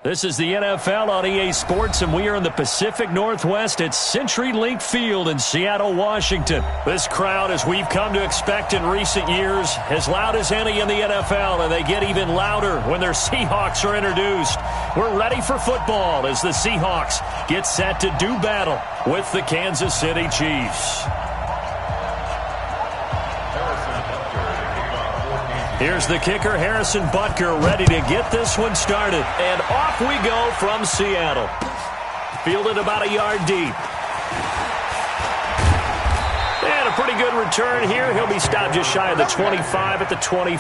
This is the NFL on EA Sports, and we are in the Pacific Northwest at CenturyLink Field in Seattle, Washington. This crowd, as we've come to expect in recent years, as loud as any in the NFL, and they get even louder when their Seahawks are introduced. We're ready for football as the Seahawks get set to do battle with the Kansas City Chiefs. Here's the kicker, Harrison Butker, ready to get this one started. And off we go from Seattle. Fielded about a yard deep. And a pretty good return here. He'll be stopped just shy of the 25 at the 20.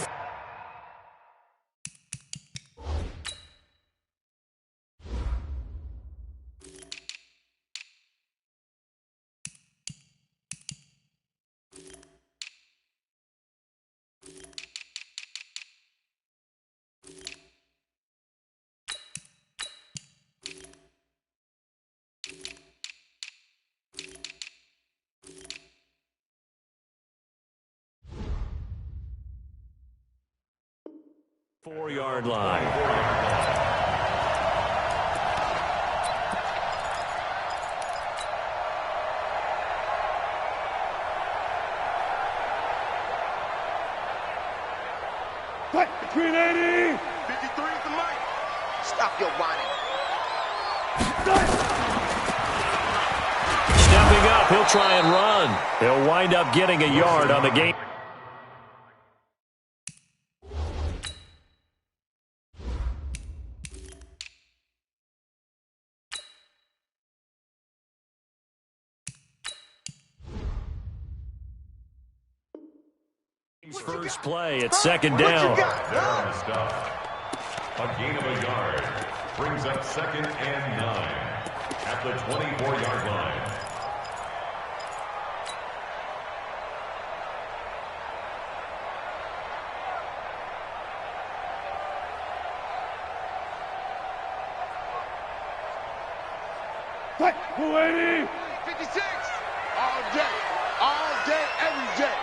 Four-yard line. Cut between 80. 53 is the mic. Stop your whining. Stepping up, he'll try and run. He'll wind up getting a yard on the game. First play at second down. A gain of a yard brings up 2nd and 9 at the 24-yard line. Cut 280. 56. All day, every day.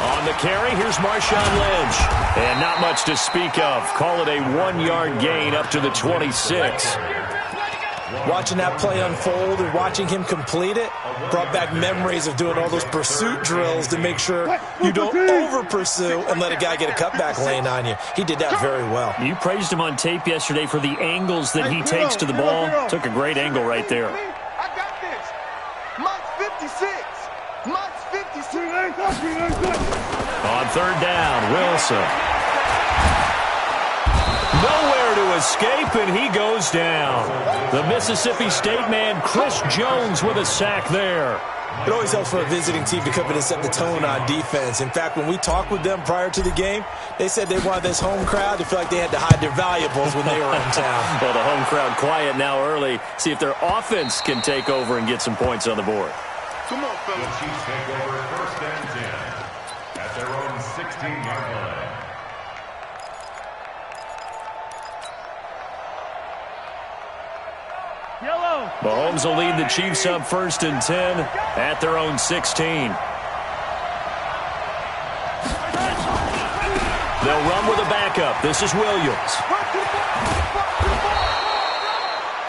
On the carry, here's Marshawn Lynch. And not much to speak of. Call it a 1-yard gain up to the 26. Watching that play unfold and watching him complete it brought back memories of doing all those pursuit drills to make sure you don't over-pursue and let a guy get a cutback lane on you. He did that very well. You praised him on tape yesterday for the angles that he takes to the ball. Took a great angle right there. I got this. Month 56. Month 56. On third down, Wilson. Nowhere to escape, and he goes down. The Mississippi State man, Chris Jones, with a sack there. It always helps for a visiting team to come in and set the tone on defense. In fact, when we talked with them prior to the game, they said they wanted this home crowd to feel like they had to hide their valuables when they were in town. Well, the home crowd quiet now early. See if their offense can take over and get some points on the board. Come on, fellas. The Chiefs take over 1st and 10 at their own 16-yard line. Yellow. Mahomes will lead the Chiefs up 1st and 10 at their own 16. They'll run with a backup. This is Williams.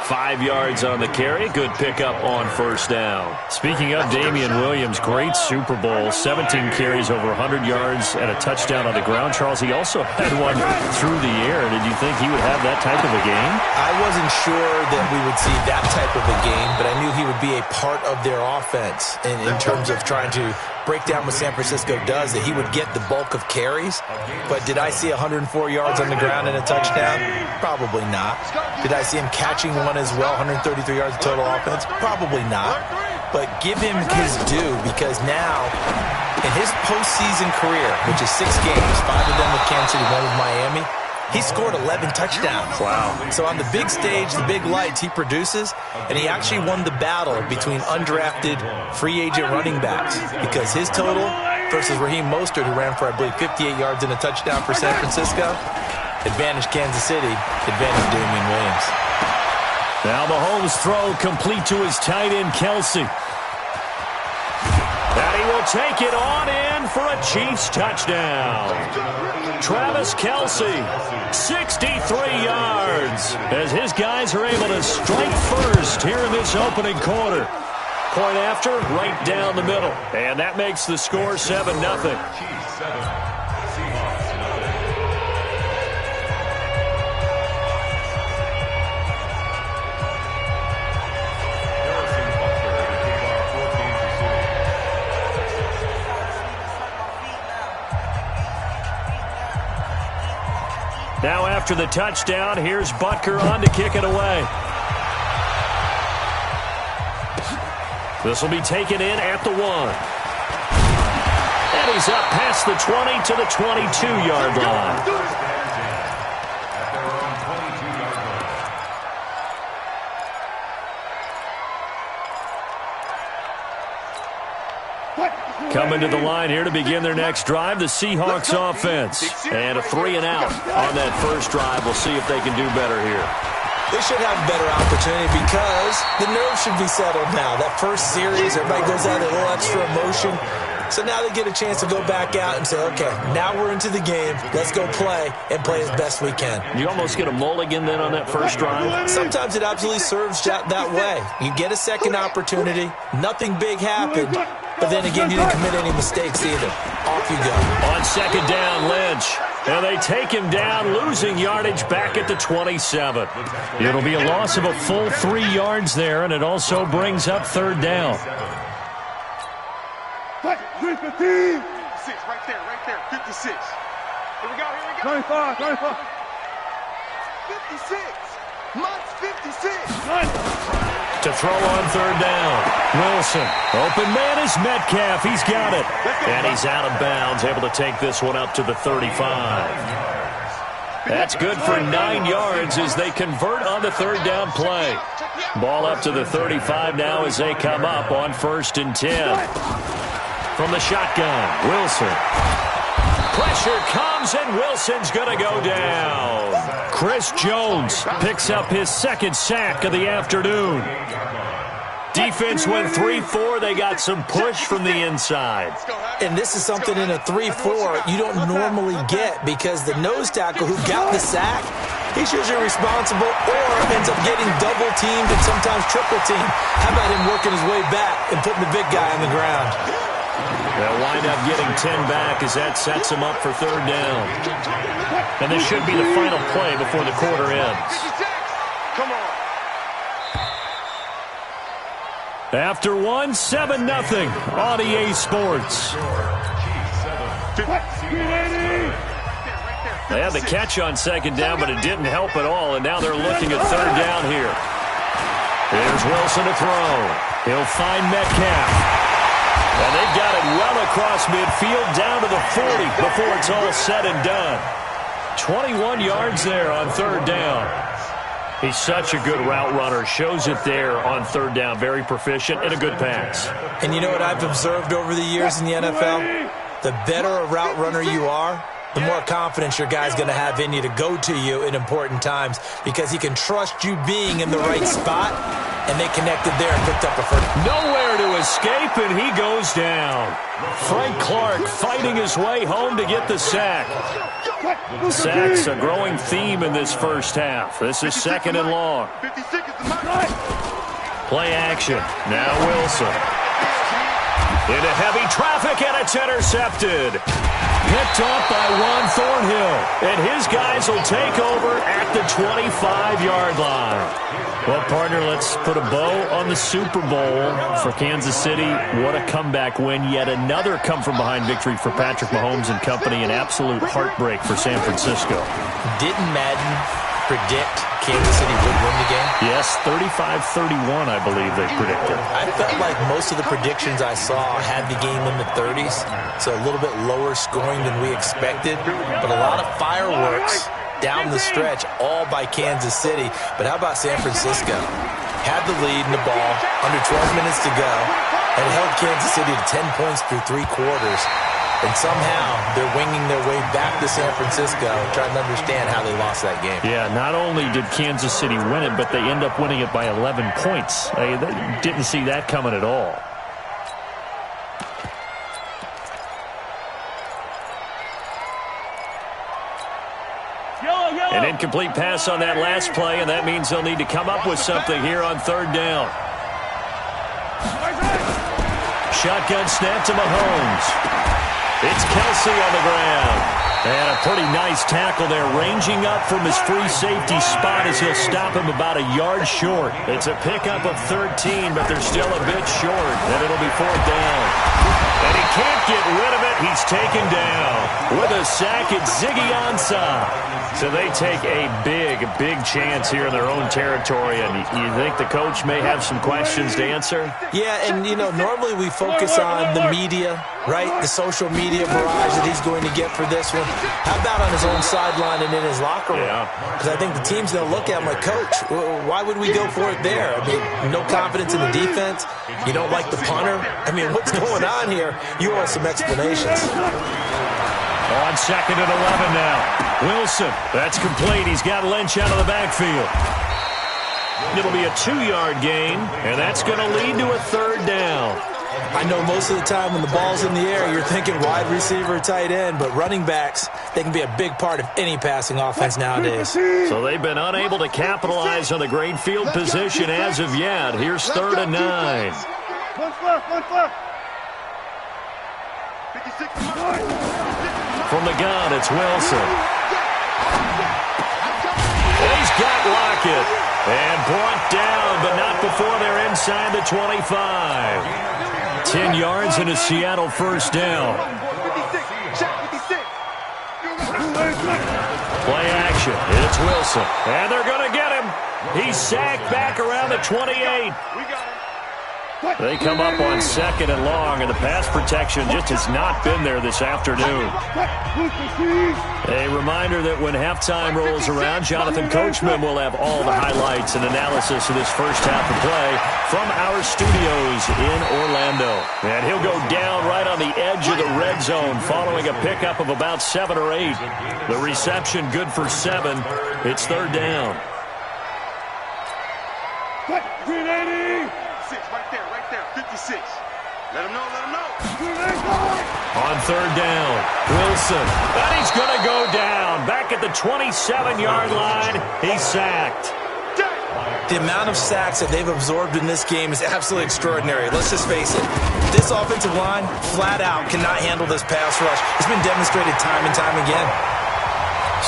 5 yards on the carry. Good pickup on 1st down. Speaking of Damian Williams, great Super Bowl. 17 carries, over 100 yards, and a touchdown on the ground. Charles, he also had one through the air. Did you think he would have that type of a game? I wasn't sure that we would see that type of a game, but I knew he would be a part of their offense in terms of trying to break down what San Francisco does, that he would get the bulk of carries. But did I see 104 yards on the ground and a touchdown? Probably not. Did I see him catching one as well, 133 yards of total offense? Probably not. But give him his due, because now, in his postseason career, which is 6 games, 5 of them with Kansas City, 1 with Miami, he scored 11 touchdowns. Wow. So on the big stage, the big lights, he produces, and he actually won the battle between undrafted free agent running backs, because his total versus Raheem Mostert, who ran for, I believe, 58 yards and a touchdown for San Francisco, advantage Kansas City, advantage Damian Williams. Now Mahomes' throw complete to his tight end, Kelsey. And he will take it on in for a Chiefs touchdown. Travis Kelce, 63 yards, as his guys are able to strike first here in this opening quarter. Point after, right down the middle. And that makes the score 7-0. Chiefs 7, Seahawks nothing. Now after the touchdown, here's Butker on to kick it away. This will be taken in at the 1. And he's up past the 20 to the 22-yard line. Coming to the line here to begin their next drive, the Seahawks offense. And a 3-and-out on that first drive. We'll see if they can do better here. They should have a better opportunity because the nerves should be settled now. That first series, everybody goes out with a little extra emotion. So now they get a chance to go back out and say, okay, now we're into the game. Let's go play and play as best we can. You almost get a mulligan then on that first drive? Sometimes it absolutely serves that way. You get a second opportunity. Nothing big happened. But then again, you didn't commit any mistakes either. Off you go. On second down, Lynch. And they take him down, losing yardage back at the 27. It'll be a loss of a full 3 yards there, and it also brings up third down. 15. 6, right there, 56. Here we go. 95. 56. Mott's 56. To throw on third down. Wilson. Open man is Metcalf. He's got it. And he's out of bounds, able to take this one up to the 35. That's good for 9 yards as they convert on the third down play. Ball up to the 35 now as they come up on 1st and 10. From the shotgun, Wilson. Pressure comes, and Wilson's going to go down. Chris Jones picks up his second sack of the afternoon. Defense went 3-4. They got some push from the inside. And this is something in a 3-4 you don't normally get because the nose tackle who got the sack, he's usually responsible or ends up getting double-teamed and sometimes triple-teamed. How about him working his way back and putting the big guy on the ground? They'll wind up getting 10 back as that sets them up for third down. And this should be the final play before the quarter ends. Come on. After 7-0 on EA Sports. They had the catch on second down, but it didn't help at all, and now they're looking at third down here. Here's Wilson to throw. He'll find Metcalf. And they've got it well across midfield down to the 40 before it's all said and done. 21 yards there on third down. He's such a good route runner. Shows it there on third down. Very proficient and a good pass. And you know what I've observed over the years in the NFL? The better a route runner you are, the more confidence your guy's going to have in you to go to you in important times because he can trust you being in the right spot, and they connected there and picked up a first. Nowhere to escape, and he goes down. Frank Clark fighting his way home to get the sack. Sacks a growing theme in this first half. This is 2nd and long. Play action. Now Wilson. Into heavy traffic, and it's intercepted. Picked off by Juan Thornhill. And his guys will take over at the 25-yard line. Well, partner, let's put a bow on the Super Bowl for Kansas City. What a comeback win. Yet another come-from-behind victory for Patrick Mahomes and company. An absolute heartbreak for San Francisco. Didn't Madden predict Kansas City would win the game? Yes, 35-31, I believe they predicted. I felt like most of the predictions I saw had the game in the 30s, so a little bit lower scoring than we expected, but a lot of fireworks down the stretch, all by Kansas City. But how about San Francisco? Had the lead in the ball, under 12 minutes to go, and held Kansas City to 10 points through 3 quarters. And somehow they're winging their way back to San Francisco, trying to understand how they lost that game. Yeah, not only did Kansas City win it, but they end up winning it by 11 points. They didn't see that coming at all. An incomplete pass on that last play, and that means they'll need to come up with something here on third down. Shotgun snap to Mahomes. It's Kelsey on the ground. And a pretty nice tackle there, ranging up from his free safety spot as he'll stop him about a yard short. It's a pickup of 13, but they're still a bit short, and it'll be fourth down. And he can't get rid of it. He's taken down. With a sack, it's Ziggy Ansah. So they take a big chance here in their own territory, and you think the coach may have some questions to answer? Yeah, and, you know, normally we focus on the media, right? The social media barrage that he's going to get for this one. How about on his own sideline and in his locker room? Because I think the team's going to look at him like, Coach, why would we go for it there? I mean, no confidence in the defense. You don't like the punter. I mean, what's going on here? You owe us some explanations. On second and 11 now. Wilson, that's complete. He's got Lynch out of the backfield. It'll be a 2-yard gain, and that's going to lead to a third down. I know most of the time when the ball's in the air, you're thinking wide receiver, tight end, but running backs, they can be a big part of any passing offense nowadays. So they've been unable to capitalize on the great field position as of yet. Here's third and 9. From the gun, it's Wilson. He's got Lockett. And brought down, but not before they're inside the 25. 10 yards and a Seattle first down. Play action. It's Wilson. And they're going to get him. He's sacked back around the 28. They come up on second and long, and the pass protection just has not been there this afternoon. A reminder that when halftime rolls around, Jonathan Coachman will have all the highlights and analysis of this first half of play from our studios in Orlando. And he'll go down right on the edge of the red zone following a pickup of about 7 or 8. The reception good for 7. It's third down. 380! Right there, 56. Let him know. On third down, Wilson. And he's going to go down. Back at the 27-yard line, he's sacked. The amount of sacks that they've absorbed in this game is absolutely extraordinary. Let's just face it. This offensive line, flat out, cannot handle this pass rush. It's been demonstrated time and time again.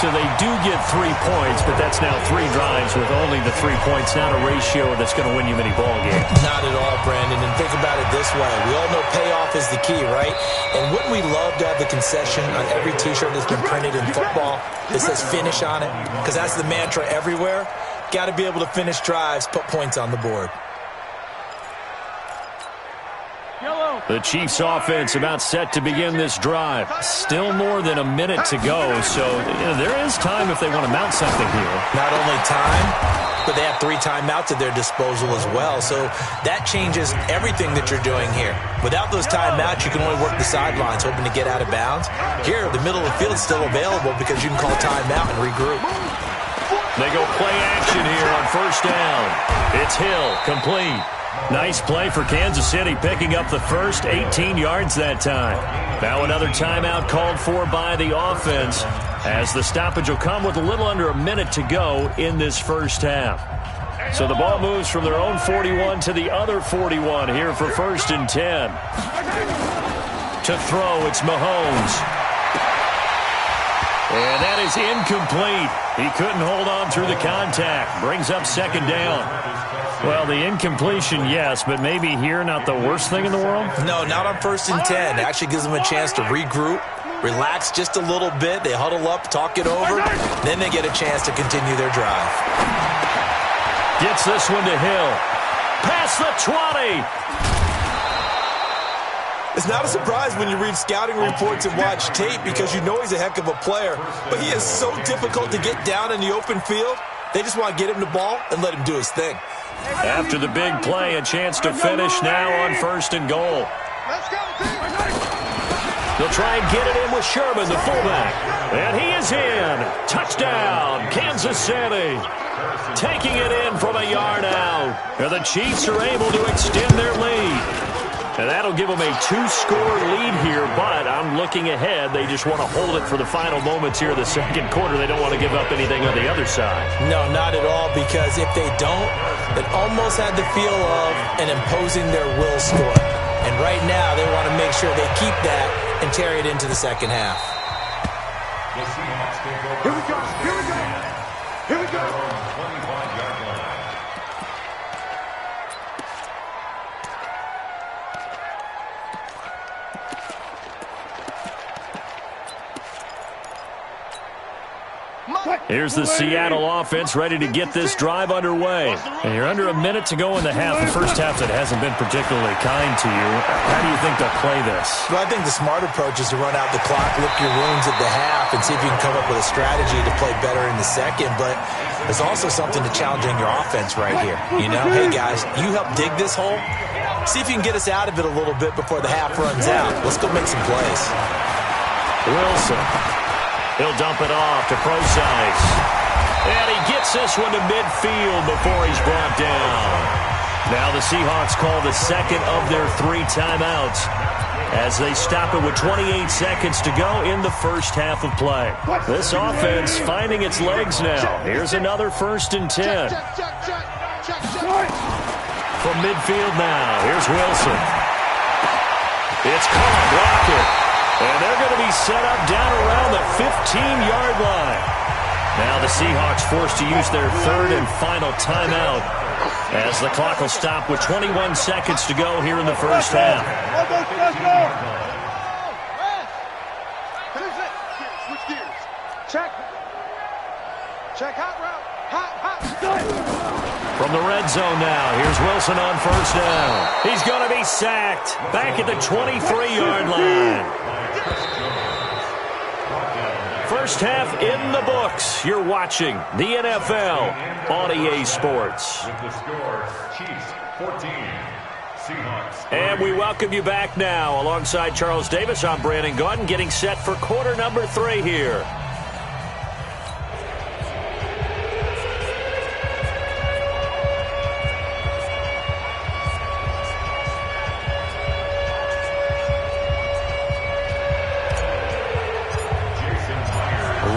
So they do get 3 points, but that's now 3 drives with only the 3 points, not a ratio that's going to win you many ball games. Not at all, Brandon. And think about it this way. We all know payoff is the key, right? And wouldn't we love to have the concession on every T-shirt that's been printed in football that says finish on it? Because that's the mantra everywhere. Got to be able to finish drives, put points on the board. The Chiefs offense about set to begin this drive. Still more than a minute to go, so there is time if they want to mount something here. Not only time, but they have 3 timeouts at their disposal as well, so that changes everything that you're doing here. Without those timeouts, you can only work the sidelines, hoping to get out of bounds. Here, the middle of the field is still available because you can call timeout and regroup. They go play action here on first down. It's Hill, complete. Nice play for Kansas City, picking up the first 18 yards that time. Now another timeout called for by the offense, as the stoppage will come with a little under a minute to go in this first half. So the ball moves from their own 41 to the other 41 here for first and 10. To throw, it's Mahomes. And that is incomplete. He couldn't hold on through the contact. Brings up second down. Well, the incompletion, yes, but maybe here not the worst thing in the world? No, not on first and 10. It actually gives them a chance to regroup, relax just a little bit. They huddle up, talk it over. Then they get a chance to continue their drive. Gets this one to Hill. Past the 20. It's not a surprise when you read scouting reports and watch tape because you know he's a heck of a player. But he is so difficult to get down in the open field. They just want to get him the ball and let him do his thing. After the big play, a chance to finish now on first and goal. They'll try and get it in with Sherman, the fullback. And he is in. Touchdown, Kansas City. Taking it in from a yard out. And the Chiefs are able to extend their lead. And that'll give them a 2-score lead here, but I'm looking ahead. They just want to hold it for the final moments here in the second quarter. They don't want to give up anything on the other side. No, not at all, because if they don't, it almost had the feel of an imposing their will score. And right now, they want to make sure they keep that and carry it into the second half. Here we go. Here we go. Here we go. 25-yard line. Here's the Seattle offense ready to get this drive underway. And you're under a minute to go in the half. The first half that hasn't been particularly kind to you. How do you think they'll play this? Well, I think the smart approach is to run out the clock, lick your wounds at the half, and see if you can come up with a strategy to play better in the second. But there's also something to challenging your offense right here. You know, hey, guys, you help dig this hole. See if you can get us out of it a little bit before the half runs out. Let's go make some plays. Wilson. He'll dump it off to Procise. And he gets this one to midfield before he's brought down. Now the Seahawks call the second of their 3 timeouts as they stop it with 28 seconds to go in the first half of play. This offense finding its legs now. Here's another 1st and 10. From midfield now, here's Wilson. It's caught, Rocket. And they're going to be set up down around the 15-yard line. Now the Seahawks forced to use their 3rd and final timeout as the clock will stop with 21 seconds to go here in the first half. Switch gears. Check. Check hot route. Hot. From the red zone now, here's Wilson on 1st down. He's going to be sacked back at the 23-yard line. First half in the books. You're watching the NFL on EA Sports. With the score, Chiefs 14, Seahawks. And we welcome you back now. Alongside Charles Davis, I'm Brandon Gaudin, getting set for quarter number 3 here.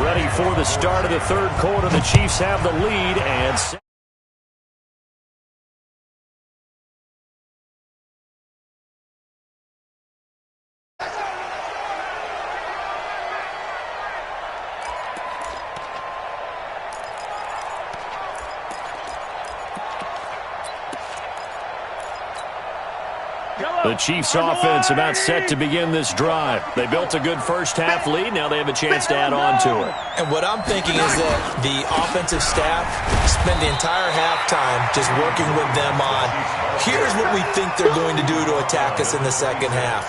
Ready for the start of the 3rd quarter. The Chiefs have the lead and the Chiefs offense about set to begin this drive. They built a good first half lead. Now they have a chance to add on to it. And what I'm thinking is that the offensive staff spend the entire halftime just working with them on, here's what we think they're going to do to attack us in the second half.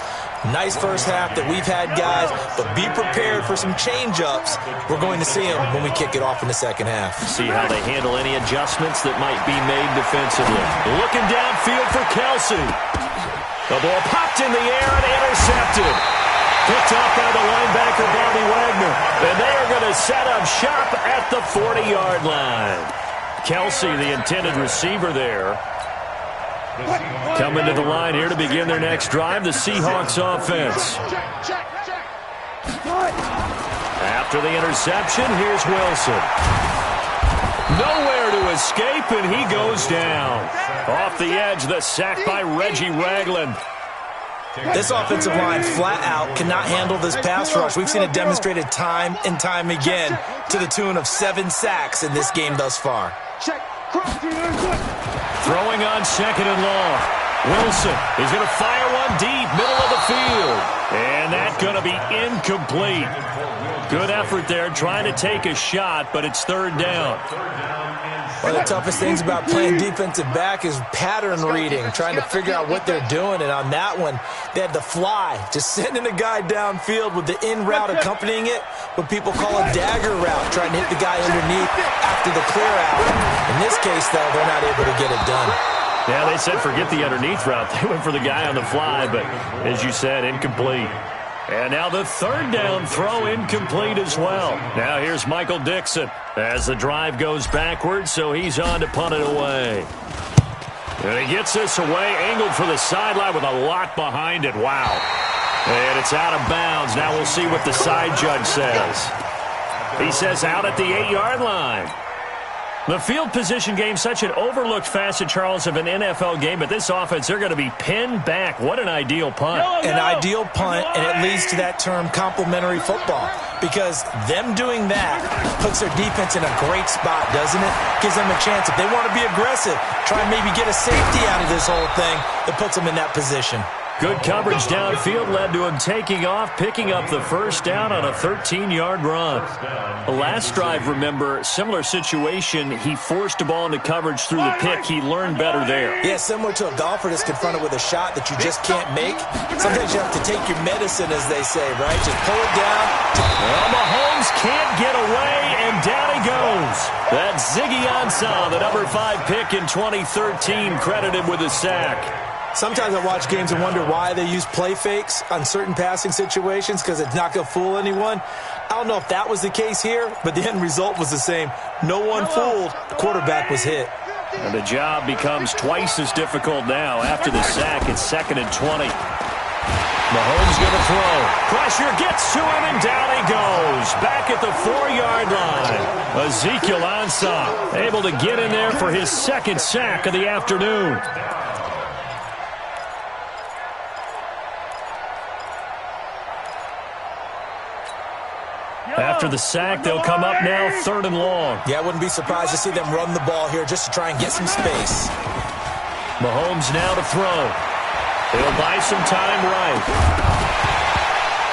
Nice first half that we've had, guys, but be prepared for some change-ups. We're going to see them when we kick it off in the second half. See how they handle any adjustments that might be made defensively. Looking downfield for Kelsey. The ball popped in the air and intercepted. Picked up by the linebacker, Bobby Wagner. And they are going to set up shop at the 40-yard line. Kelsey, the intended receiver there. Coming to the line here to begin their next drive, the Seahawks offense. After the interception, here's Wilson. Nowhere to escape, and he goes down. Off the edge, the sack by Reggie Ragland. This offensive line flat out cannot handle this pass rush. We've seen it demonstrated time and time again to the tune of 7 sacks in this game thus far. Throwing on 2nd and long. Wilson is going to fire one deep, middle of the field. And that's going to be incomplete. Good effort there, trying to take a shot, but it's 3rd down. One of the toughest things about playing defensive back is pattern reading, trying to figure out what they're doing. And on that one, they had the fly, just sending a guy downfield with the in route accompanying it, what people call a dagger route, trying to hit the guy underneath after the clear out. In this case, though, they're not able to get it done. Yeah, they said forget the underneath route. They went for the guy on the fly, but as you said, incomplete. And now the 3rd down throw incomplete as well. Now here's Michael Dixon as the drive goes backwards, so he's on to punt it away. And he gets this away, angled for the sideline with a lot behind it. Wow. And it's out of bounds. Now we'll see what the side judge says. He says out at the 8-yard line. The field position game, such an overlooked facet, Charles, of an NFL game, but this offense, they're going to be pinned back. What an ideal punt. An ideal punt, and it leads to that term complementary football, because them doing that puts their defense in a great spot, doesn't it? Gives them a chance. If they want to be aggressive, try and maybe get a safety out of this whole thing, it puts them in that position. Good coverage downfield led to him taking off, picking up the first down on a 13-yard run. The last drive, remember, similar situation. He forced the ball into coverage through the pick. He learned better there. Yeah, similar to a golfer that's confronted with a shot that you just can't make. Sometimes you have to take your medicine, as they say, right? Just pull it down. Well, Mahomes can't get away, and down he goes. That's Ziggy Ansah, the number 5 pick in 2013, credited with a sack. Sometimes I watch games and wonder why they use play fakes on certain passing situations, because it's not going to fool anyone. I don't know if that was the case here, but the end result was the same. No one fooled. The quarterback was hit. And the job becomes twice as difficult now. After the sack, it's 2nd and 20. Mahomes going to throw. Pressure gets to him, and down he goes. Back at the 4-yard line. Ezekiel Ansah able to get in there for his 2nd sack of the afternoon. After the sack, they'll come up now 3rd and long. Yeah, I wouldn't be surprised to see them run the ball here just to try and get some space. Mahomes now to throw. He'll buy some time right.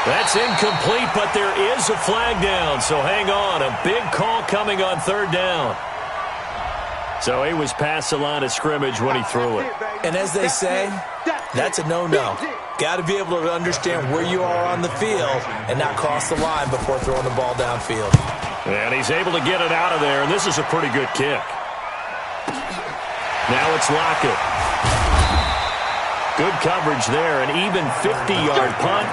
That's incomplete, but there is a flag down, so hang on. A big call coming on 3rd down. So he was past the line of scrimmage when he threw it. And as they say, that's a no-no. Got to be able to understand where you are on the field and not cross the line before throwing the ball downfield. And he's able to get it out of there, and this is a pretty good kick. Now it's Lockett. Good coverage there. An even 50-yard punt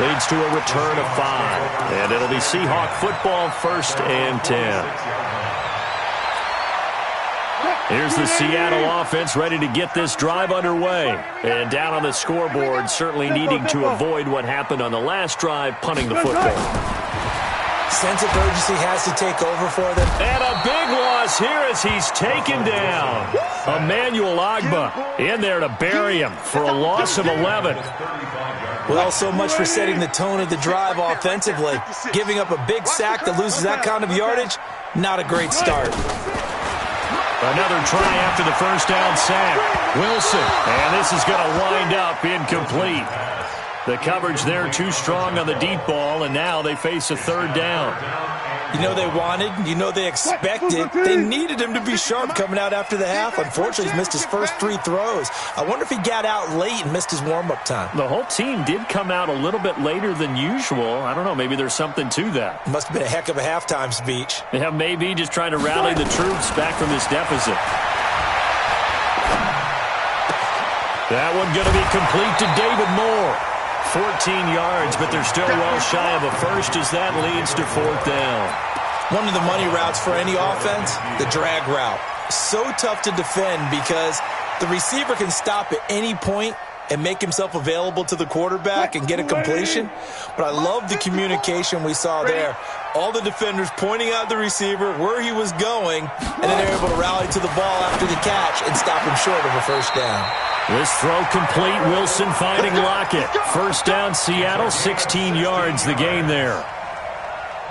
leads to a return of 5. And it'll be Seahawk football, 1st and 10. Here's the Seattle offense ready to get this drive underway. And down on the scoreboard, certainly needing to avoid what happened on the last drive, punting the football. Sense of urgency has to take over for them. And a big loss here as he's taken down. Emmanuel Ogbah in there to bury him for a loss of 11. Well, so much for setting the tone of the drive offensively. Giving up a big sack that loses that kind of yardage, not a great start. Another try after the first down sack. Wilson. And this is going to wind up incomplete. The coverage there too strong on the deep ball, and now they face a 3rd down. You know they wanted, you know they expected. They needed him to be sharp coming out after the half. Unfortunately, he's missed his first 3 throws. I wonder if he got out late and missed his warm-up time. The whole team did come out a little bit later than usual. I don't know, maybe there's something to that. Must have been a heck of a halftime speech. Yeah, maybe just trying to rally the troops back from this deficit. That one going to be complete to David Moore. 14 yards, but they're still well shy of a first as that leads to 4th down. One of the money routes for any offense, the drag route. So tough to defend because the receiver can stop at any point and make himself available to the quarterback and get a completion. But I love the communication we saw there. All the defenders pointing out the receiver, where he was going, and then they're able to rally to the ball after the catch and stop him short of a first down. This throw complete. Wilson finding Lockett. First down, Seattle, 16 yards the gain there.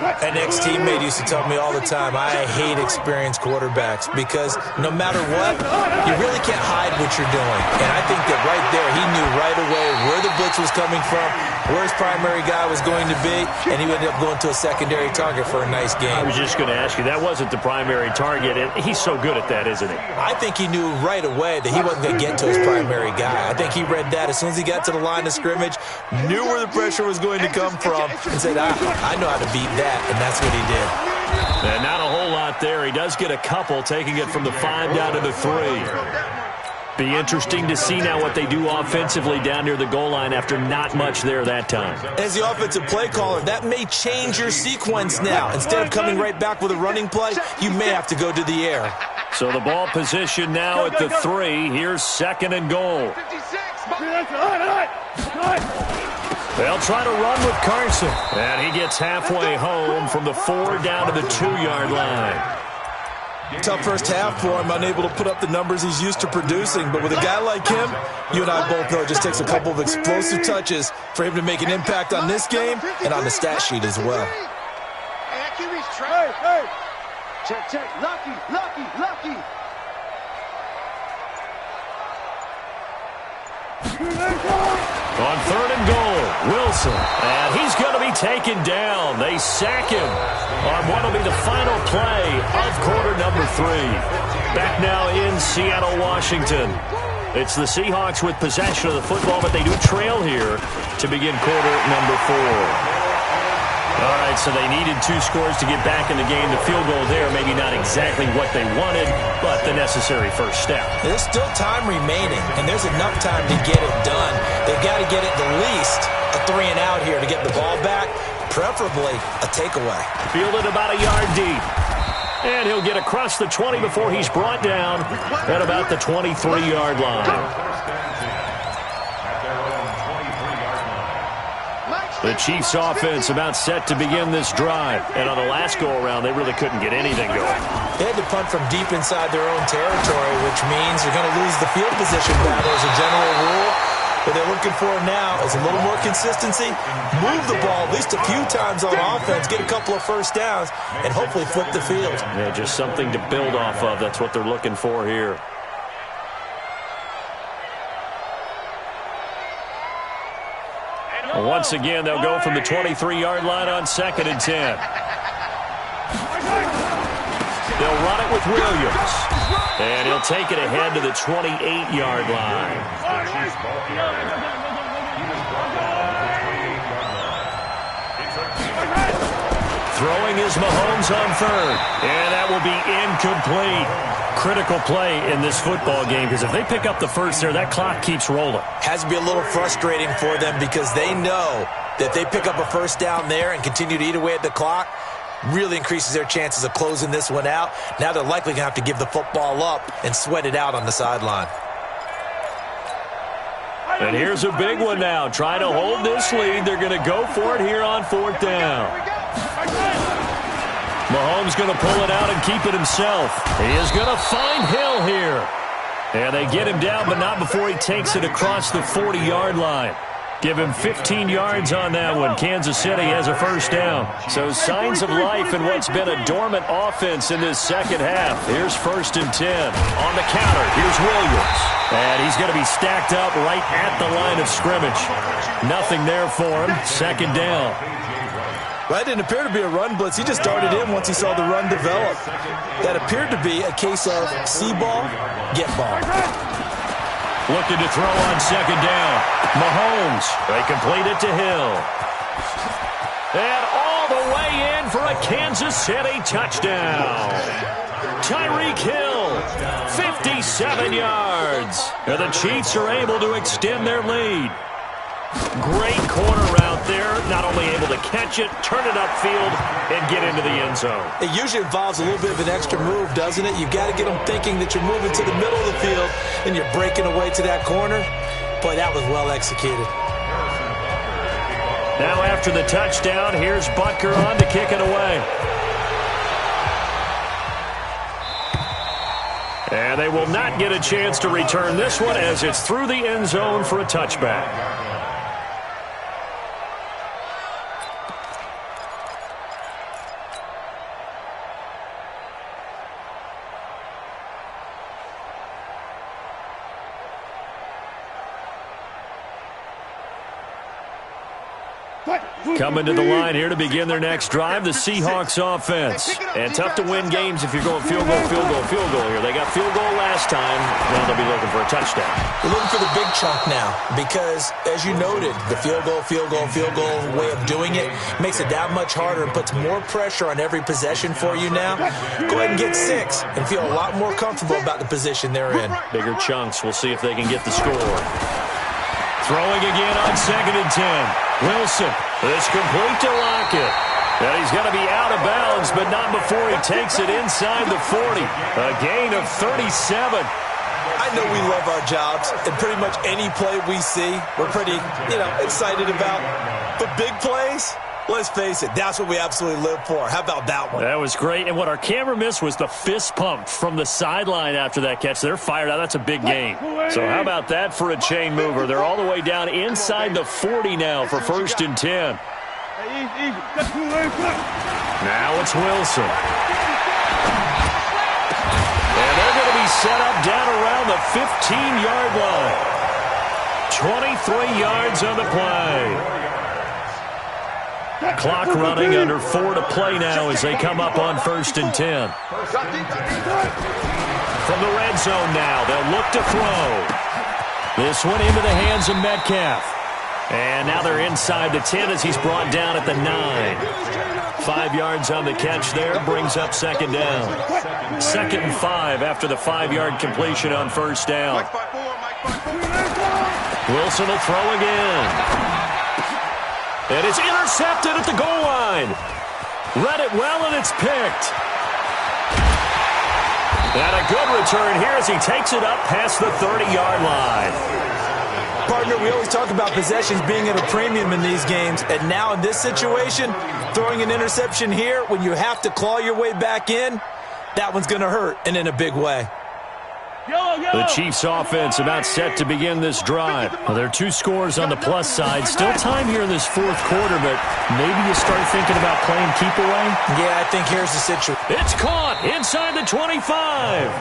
An ex-teammate used to tell me all the time, I hate experienced quarterbacks because no matter what, you really can't hide what you're doing. And I think that right there, he knew right away where the blitz was coming from, where his primary guy was going to be, and he ended up going to a secondary target for a nice game. I was just going to ask you, that wasn't the primary target, and he's so good at that, isn't he? I think he knew right away that he wasn't going to get to his primary guy. I think he read that as soon as he got to the line of scrimmage, knew where the pressure was going to come from, and said, I know how to beat that. And that's what he did. And not a whole lot there. He does get a couple, taking it from the 5 down to the 3. Be interesting to see now what they do offensively down near the goal line after not much there that time. As the offensive play caller, that may change your sequence now. Instead of coming right back with a running play, you may have to go to the air. So the ball position now at the 3. Here's 2nd and goal. 56. They'll try to run with Carson. And he gets halfway home from the 4 down to the 2-yard line. Tough first half for him, unable to put up the numbers he's used to producing. But with a guy like him, you and I both know it just takes a couple of explosive touches for him to make an impact on this game and on the stat sheet as well. Hey. Check. Lucky. On 3rd and goal, Wilson. And he's going to be taken down. They sack him on what will be the final play of quarter number 3. Back now in Seattle, Washington. It's the Seahawks with possession of the football, but they do trail here to begin quarter number 4. All right, so they needed 2 scores to get back in the game. The field goal there, maybe not exactly what they wanted, but the necessary first step. There's still time remaining, and there's enough time to get it done. They've got to get it the least a 3 and out here to get the ball back, preferably a takeaway. Fielded about a yard deep. And he'll get across the 20 before he's brought down at about the 23-yard line. The Chiefs offense about set to begin this drive. And on the last go-around, they really couldn't get anything going. They had to punt from deep inside their own territory, which means they're going to lose the field position battle as a general rule. What they're looking for now is a little more consistency, move the ball at least a few times on offense, get a couple of first downs, and hopefully flip the field. Yeah, just something to build off of. That's what they're looking for here. Once again, they'll go from the 23-yard line on 2nd and 10. They'll run it with Williams. And he'll take it ahead to the 28-yard line. Throwing is Mahomes on 3rd. And that will be incomplete. Critical play in this football game, because if they pick up the first there, that clock keeps rolling. Has to be a little frustrating for them because they know that they pick up a first down there and continue to eat away at the clock, really increases their chances of closing this one out. Now they're likely going to have to give the football up and sweat it out on the sideline. And here's a big one now. Trying to hold this lead. They're going to go for it here on 4th down. Mahomes going to pull it out and keep it himself. He is going to find Hill here. And they get him down, but not before he takes it across the 40-yard line. Give him 15 yards on that one. Kansas City has a first down. So signs of life in what's been a dormant offense in this second half. Here's 1st and 10. On the counter, here's Williams. And he's going to be stacked up right at the line of scrimmage. Nothing there for him. 2nd down. Well, that didn't appear to be a run blitz. He just darted in once he saw the run develop. That appeared to be a case of see ball, get ball. Looking to throw on 2nd down. Mahomes. They complete it to Hill. And all the way in for a Kansas City touchdown. Tyreek Hill, 57 yards. And the Chiefs are able to extend their lead. Great corner route there. Not only able to catch it, turn it upfield, and get into the end zone. It usually involves a little bit of an extra move, doesn't it? You've got to get them thinking that you're moving to the middle of the field and you're breaking away to that corner. Boy, that was well executed. Now after the touchdown, here's Butker on to kick it away. And they will not get a chance to return this one as it's through the end zone for a touchback. Coming to the line here to begin their next drive, the Seahawks offense. And tough to win games if you're going field goal here. They got field goal last time. Now they'll be looking for a touchdown. We're looking for the big chunk now because, as you noted, the field goal way of doing it makes it that much harder and puts more pressure on every possession for you now. Go ahead and get 6 and feel a lot more comfortable about the position they're in. Bigger chunks. We'll see if they can get the score. Throwing again on 2nd and 10. Wilson is complete to Lockett. And he's going to be out of bounds, but not before he takes it inside the 40. A gain of 37. I know we love our jobs, and pretty much any play we see, we're pretty, excited about. But big plays, let's face it, that's what we absolutely live for. How about that one? That was great, and what our camera missed was the fist pump from the sideline after that catch. They're fired out. That's a big gain. So how about that for a chain mover? They're all the way down inside the 40 now for 1st and 10. Now it's Wilson. And they're going to be set up down around the 15-yard line. 23 yards on the play. Clock running, under 4 to play now as they come up on 1st and 10. From the red zone now, they'll look to throw. This one into the hands of Metcalf. And now they're inside the 10 as he's brought down at the 9. 5 yards on the catch there, brings up 2nd down. 2nd and 5 after the 5-yard completion on 1st down. Wilson will throw again. And it's intercepted at the goal line. Read it well, and it's picked. And a good return here as he takes it up past the 30-yard line. Partner, we always talk about possessions being at a premium in these games, and now in this situation, throwing an interception here when you have to claw your way back in, that one's going to hurt, and in a big way. The Chiefs offense about set to begin this drive. Well, there are 2 scores on the plus side. Still time here in this 4th quarter, but maybe you start thinking about playing keep away? Yeah, I think here's the situation. It's caught inside the 25.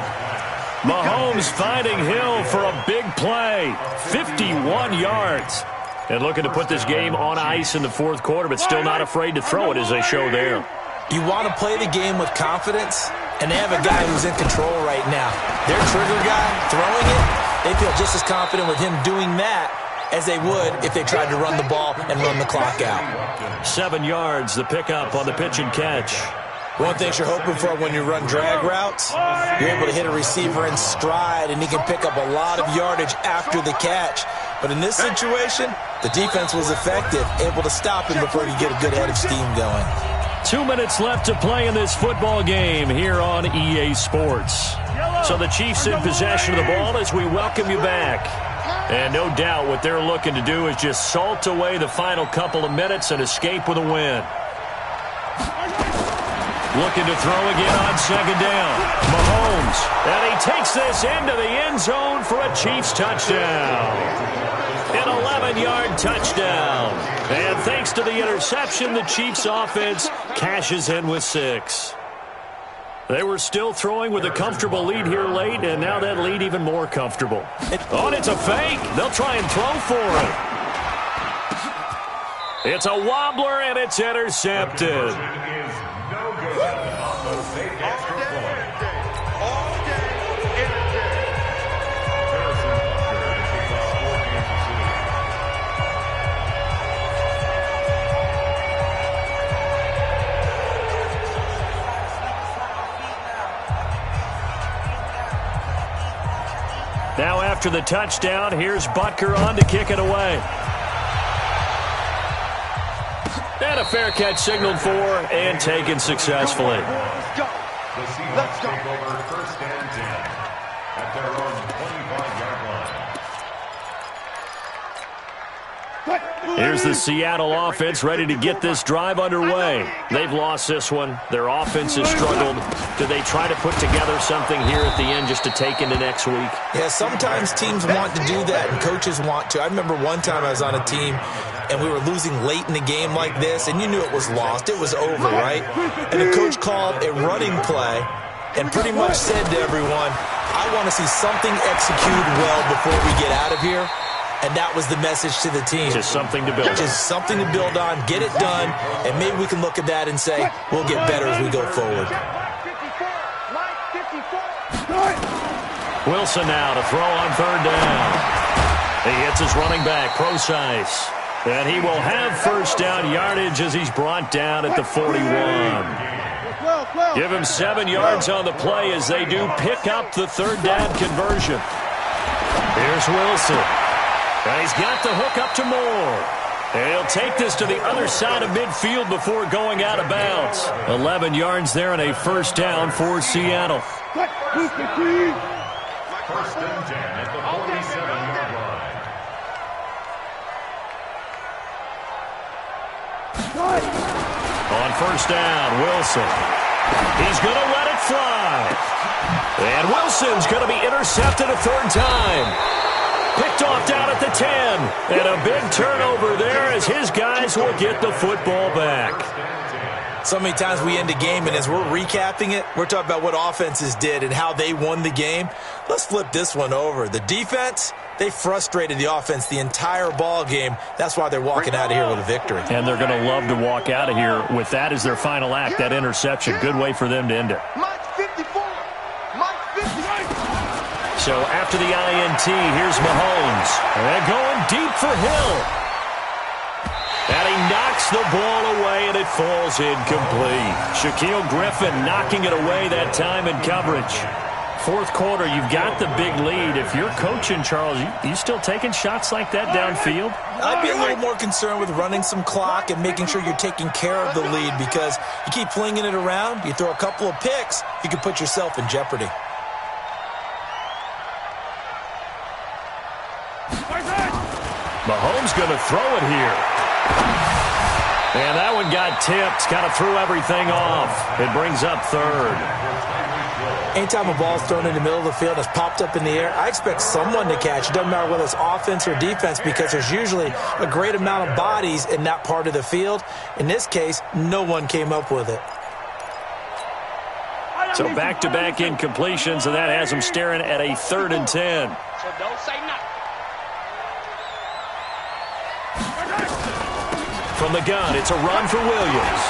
Mahomes finding Hill for a big play. 51 yards. And looking to put this game on ice in the 4th quarter, but still not afraid to throw it as they show there. You want to play the game with confidence, and they have a guy who's in control right now. Their trigger guy throwing it, they feel just as confident with him doing that as they would if they tried to run the ball and run the clock out. 7 yards, the pickup on the pitch and catch. One thing you're hoping for when you run drag routes, you're able to hit a receiver in stride, and he can pick up a lot of yardage after the catch. But in this situation, the defense was effective, able to stop him before he get a good head of steam going. 2 minutes left to play in this football game here on EA Sports. So the Chiefs in possession of the ball as we welcome you back. And no doubt what they're looking to do is just salt away the final couple of minutes and escape with a win. Looking to throw again on 2nd down. Mahomes. And he takes this into the end zone for a Chiefs touchdown. An 11-yard touchdown. And thanks to the interception, the Chiefs offense cashes in with 6. They were still throwing with a comfortable lead here late, and now that lead even more comfortable. Oh, and it's a fake. They'll try and throw for it. It's a wobbler, and it's intercepted. Now after the touchdown, here's Butker on to kick it away. And a fair catch signaled for and taken successfully. The Seahawks take over 1st and 10 at their own 25-yard line. Here's the Seattle offense ready to get this drive underway. They've lost this one. Their offense has struggled. Do they try to put together something here at the end just to take into next week? Yeah, sometimes teams want to do that, and coaches want to. I remember one time I was on a team, and we were losing late in the game like this, and you knew it was lost. It was over, right? And the coach called a running play and pretty much said to everyone, I want to see something executed well before we get out of here. And that was the message to the team. Just something to build on. Just something to build on, get it done, and maybe we can look at that and say, we'll get better as we go forward. Wilson now to throw on 3rd down. He hits his running back, Procise. And he will have 1st down yardage as he's brought down at the 41. Give him 7 yards on the play as they do pick up the 3rd down conversion. Here's Wilson. And he's got the hook up to Moore. He'll take this to the other side of midfield before going out of bounds. 11 yards there and a first down for Seattle. First and 10 at the 47-yard line. On first down, Wilson. He's going to let it fly. And Wilson's going to be intercepted a third time. Picked off down at the 10. And a big turnover there as his guys will get the football back. So many times we end a game, and as we're recapping it, we're talking about what offenses did and how they won the game. Let's flip this one over. The defense, they frustrated the offense the entire ball game. That's why they're walking out of here with a victory. And they're going to love to walk out of here with that as their final act, that interception. Good way for them to end it. So after the INT, here's Mahomes. And going deep for Hill. And he knocks the ball away, and it falls incomplete. Shaquille Griffin knocking it away that time in coverage. Fourth quarter, you've got the big lead. If you're coaching, Charles, you still taking shots like that downfield? I'd be a little more concerned with running some clock and making sure you're taking care of the lead, because you keep flinging it around, you throw a couple of picks, you can put yourself in jeopardy. Mahomes going to throw it here. And that one got tipped, kind of threw everything off. It brings up third. Anytime a ball's thrown in the middle of the field, it's popped up in the air, I expect someone to catch. It doesn't matter whether it's offense or defense, because there's usually a great amount of bodies in that part of the field. In this case, no one came up with it. So back-to-back incompletions, and that has him staring at a 3rd and 10. So don't say nothing. From the gun, it's a run for Williams.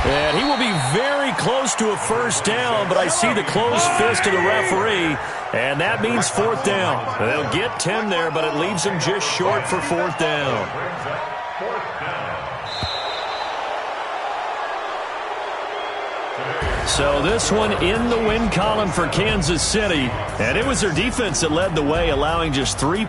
And he will be very close to a first down, but I see the closed fist of the referee, and that means 4th down. They'll get 10 there, but it leaves them just short for 4th down. So this one in the win column for Kansas City, and it was their defense that led the way, allowing just 3